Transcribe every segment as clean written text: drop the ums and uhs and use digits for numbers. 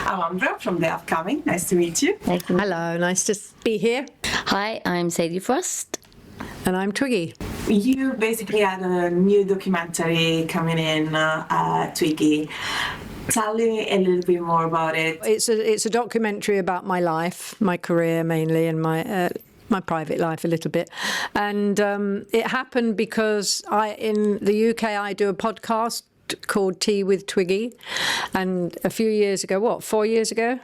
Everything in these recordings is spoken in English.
I'm Andrea from The Upcoming. Nice to meet you. Thank you. Hello, nice to be here. Hi, I'm Sadie Frost. And I'm Twiggy. You basically had a new documentary coming in, Twiggy. Tell me a little bit more about it. It's a documentary about my life, my career mainly, and my private life a little bit. And it happened because in the UK I do a podcast called Tea with Twiggy, and a few years ago, 4 years ago,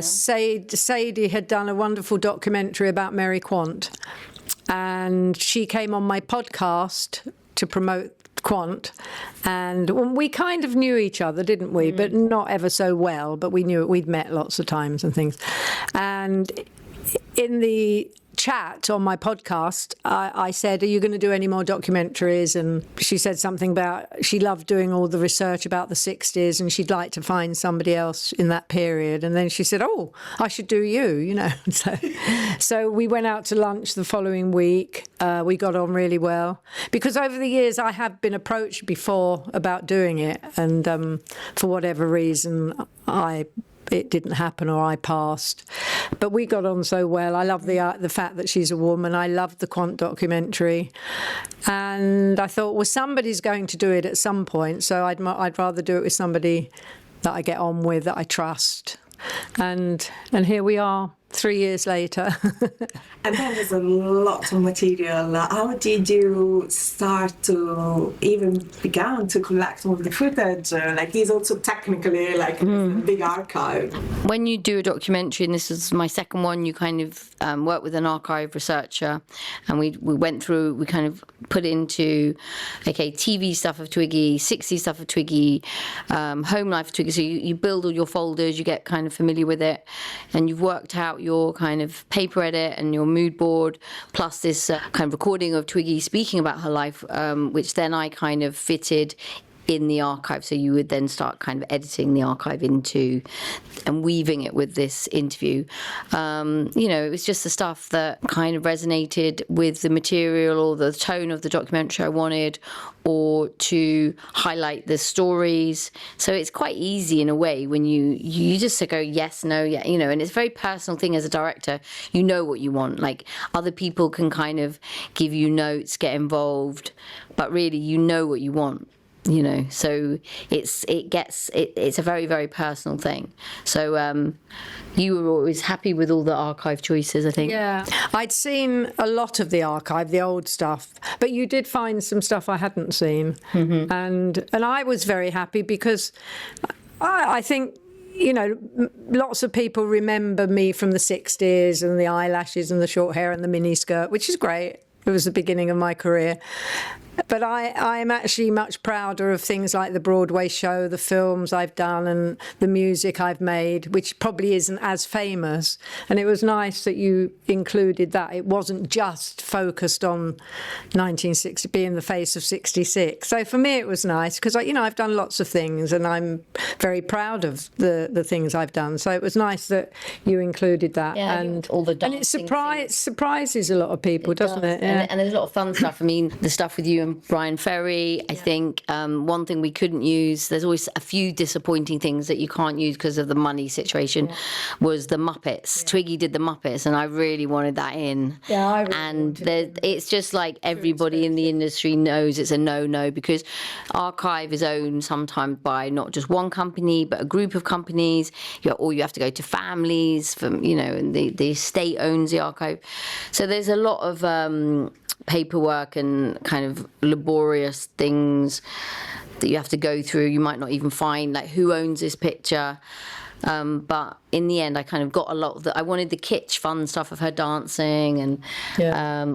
Sadie had done a wonderful documentary about Mary Quant, and she came on my podcast to promote Quant, and we kind of knew each other, didn't we? But not ever so well, but we knew we'd met lots of times and things. And in the chat on my podcast, I said, are you going to do any more documentaries? And she said something about she loved doing all the research about the 60s and she'd like to find somebody else in that period. And then she said, oh, I should do you know. So we went out to lunch the following week. We got on really well because over the years I have been approached before about doing it, and for whatever reason it didn't happen, or I passed. But we got on so well. I love the fact that she's a woman. I loved the Quant documentary, and I thought, well, somebody's going to do it at some point, so I'd rather do it with somebody that I get on with, that I trust. And here we are, 3 years later. And then there's a lot of material. How did you start to even begin to collect all the footage? It's also technically a big archive. When you do a documentary, and this is my second one, you kind of work with an archive researcher, and we kind of put into, TV stuff of Twiggy, 60s stuff of Twiggy, home life of Twiggy. So you build all your folders, you get kind of familiar with it, and you've worked out your kind of paper edit and your mood board, plus this kind of recording of Twiggy speaking about her life, which then I kind of fitted in the archive. So you would then start kind of editing the archive into and weaving it with this interview. It was just the stuff that kind of resonated with the material or the tone of the documentary I wanted, or to highlight the stories. So it's quite easy in a way when you just go yes, no, yeah, and it's a very personal thing as a director. You know what you want. Like, other people can kind of give you notes, get involved, but really you know what you want. So it's a very, very personal thing. So you were always happy with all the archive choices, I think. Yeah, I'd seen a lot of the archive, the old stuff, but you did find some stuff I hadn't seen, and I was very happy because I think, lots of people remember me from the 60s and the eyelashes and the short hair and the mini skirt, which is great. It was the beginning of my career. But I'm actually much prouder of things like the Broadway show, the films I've done, and the music I've made, which probably isn't as famous. And it was nice that you included that. It wasn't just focused on 1960, being the face of 66. So for me, it was nice because, I've done lots of things and I'm very proud of the things I've done. So it was nice that you included that. Yeah, and all the dancing. And it surprises a lot of people, doesn't it? Yeah. And there's a lot of fun stuff. I mean, the stuff with you and Brian Ferry, I think one thing we couldn't use, there's always a few disappointing things that you can't use because of the money situation, was the Muppets. Yeah. Twiggy did the Muppets, and I really wanted that in. Yeah, I really and it's just like everybody in the industry knows it's a no-no, because archive is owned sometimes by not just one company, but a group of companies, or you have to go to families from, and the estate owns the archive. So there's a lot of paperwork and kind of laborious things that you have to go through. You might not even find like who owns this picture, but in the end I kind of got a lot of I wanted the kitsch fun stuff of her dancing and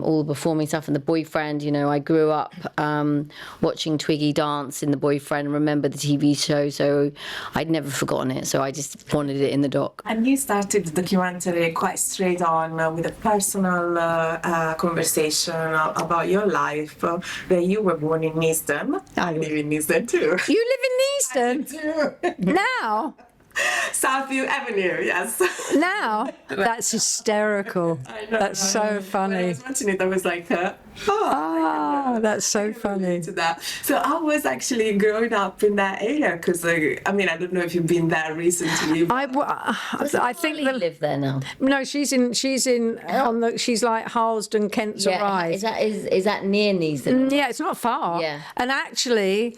all the performing stuff, and the boyfriend. I grew up watching Twiggy dance in The Boyfriend and remember the TV show, so I'd never forgotten it, so I just wanted it in the doc. And you started the documentary quite straight on with a personal conversation about your life, where you were born in Easton. I live in Easton too. You live in Easton? I do. Now? Southview Avenue, yes. Now, that's hysterical. I know, That's so When I funny. was watching it, I was like, That's so funny. to that. So I was actually growing up in that area because, I don't know if you've been there recently. I think You live there now. no, she's like Harlesden, Kent's Rise. Is that near Neasden? Yeah, it's not far. Yeah. And actually,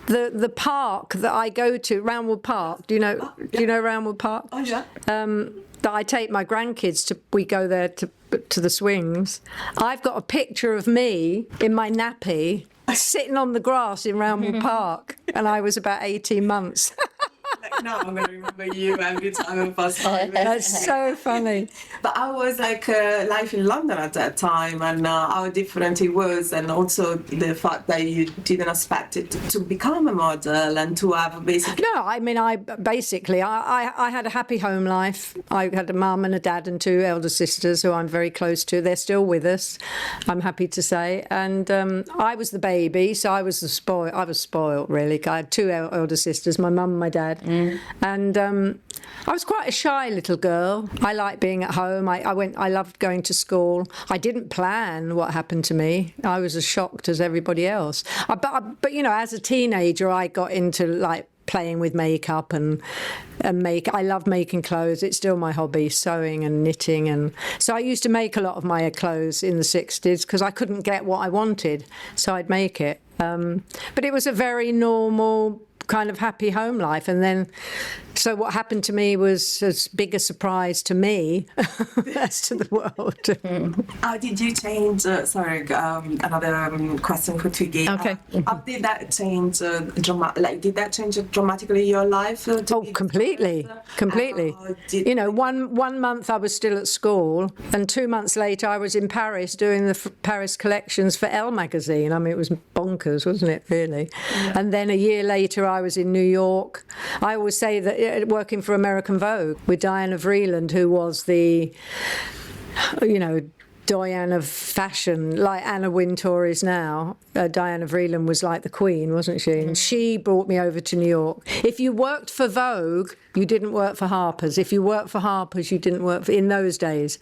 the park that I go to, Roundwood Park. Do you know Roundwood Park? Oh, yeah. That I take my grandkids to. We go there to the swings. I've got a picture of me in my nappy sitting on the grass in Roundwood Park, and I was about 18 months. Like, now I'm going to remember you every time I pass by. That's so funny. But I was like life in London at that time, and how different it was, and also the fact that you didn't expect it to become a model and to have basically. No, I mean, I had a happy home life. I had a mum and a dad and 2 elder sisters who I'm very close to. They're still with us, I'm happy to say. And I was the baby, so I was spoiled, really. I had 2 elder sisters, my mum and my dad. And I was quite a shy little girl. I liked being at home. I loved going to school. I didn't plan what happened to me. I was as shocked as everybody else. But as a teenager, I got into like playing with makeup and I love making clothes. It's still my hobby, sewing and knitting, and so I used to make a lot of my clothes in the 60s because I couldn't get what I wanted, so I'd make it. But it was a very normal kind of happy home life, and then so what happened to me was as big a surprise to me as to the world. How did you change? Another question for Twiggy. Okay. How did that change? Did that change dramatically your life? Completely. One month I was still at school, and 2 months later I was in Paris doing the Paris collections for Elle magazine. I mean, it was bonkers, wasn't it? Really. Yeah. And then a year later I was in New York. I always say that working for American Vogue with Diana Vreeland, who was the, doyen of fashion, like Anna Wintour is now. Diana Vreeland was like the queen, wasn't she? And she brought me over to New York. If you worked for Vogue, you didn't work for Harper's. If you worked for Harper's, you didn't work for, in those days.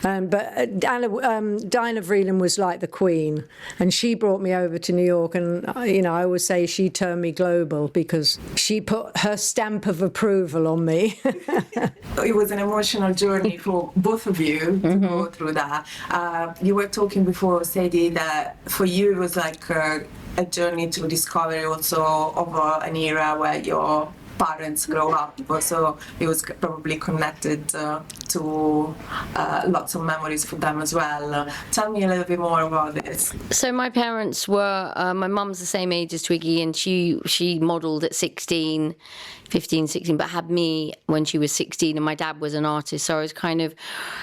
But Diana Vreeland was like the queen, and she brought me over to New York. And I always say she turned me global because she put her stamp of approval on me. It was an emotional journey for both of you to go through that. You were talking before, Sadie, that for you it was like a journey to discovery also of an era where your parents grow up, so it was probably connected to lots of memories for them as well. Tell me a little bit more about this. So my parents were, my mum's the same age as Twiggy, and she modelled at 15, 16, but had me when she was 16, and my dad was an artist, so I was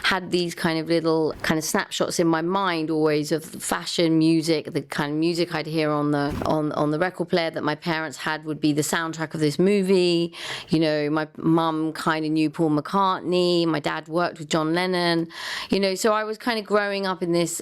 had these kind of little kind of snapshots in my mind always of fashion, music, the kind of music I'd hear on the record player that my parents had would be the soundtrack of this movie. My mum kind of knew Paul McCartney, my dad worked with John Lennon, so I was kind of growing up in this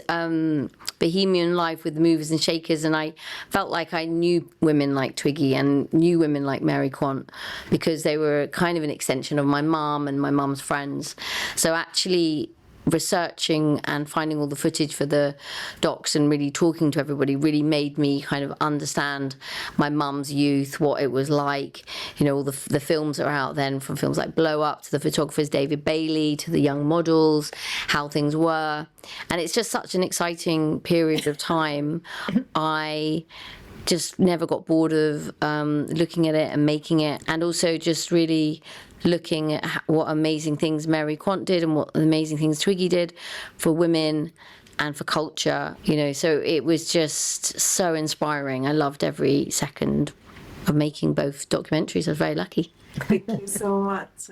bohemian life with the movers and shakers, and I felt like I knew women like Twiggy and knew women like Mary Quant, because they were kind of an extension of my mum and my mum's friends. So actually researching and finding all the footage for the docs and really talking to everybody really made me kind of understand my mum's youth, what it was like, all the films that are out then, from films like Blow Up to the photographers David Bailey to the young models, how things were. And it's just such an exciting period of time. I just never got bored of looking at it and making it, and also just really looking at what amazing things Mary Quant did and what amazing things Twiggy did for women and for culture, so it was just so inspiring. I loved every second of making both documentaries. I was very lucky. Thank you so much.